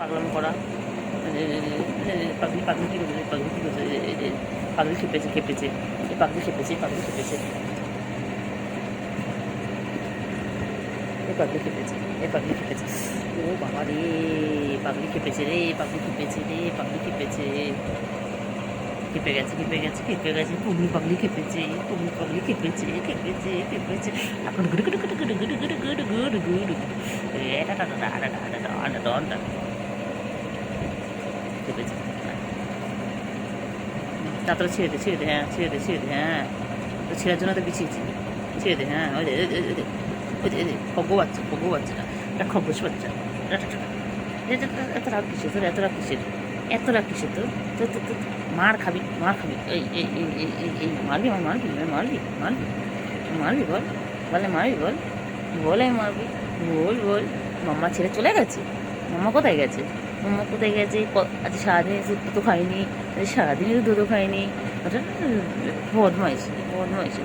পাগলাম করা। পাগলি পাগলি কী করছে, পাগলি কী করছে, পাগলি খেপেছে খেপেছে, এই পাগলি খেপেছে, পাগলি খেপেছে, এই পাগলি খেপেছে, এই পাগলি খেপেছে। ও বাবা রে, পাগলি খেপেছে রে, পাগলি খেপেছে রে, পাগলি খেপেছে, খেপে গেছে, খেপে গেছে, খেপে গেছে, পুগলি পাগলি খেপেছে, পুগলি পাগলি খেপেছে, খেপেছে, খেপেছে। এখন গুড় গুড় গুড় গুড় গুড় গুড় গুড় গুড় গুড় এটা খেপেছে। তারপরে ছেড়ে দে, ছেড়ে দে, হ্যাঁ ছেড়ে দে, ছেড়ে দে, হ্যাঁ তো ছেড়ার জন্য তো বিছিয়েছি, ছেড়ে দে, হ্যাঁ ওই দে, ওই দে, ওই দে, ওই দে, ওই দে, খগ্গো বাচ্চা, খগ্গো বাচ্চাটা, এটা খগ্গোশ বাচ্চা, এত রাগ কিসের তোর, এত রাগ কিসের, এত রাগ কিসের তোর, তোর তোর তোর মার খাবি, মার খাবি, এই মারবি, আমার মারবি, মারবি, মারবি, মারবি বল, বলে মারবি বল, বলে মারবি, বল বল। মাম্মা ছেড়ে চলে গেছে, মাম্মা কোথায় গেছে, মাম্মা কোথায় গেছে, আজ সারাদিন এসে দুধও খাইনি, আজ সারাদিন দুধও খাইনি, বদমাইশি, বদমাইশি।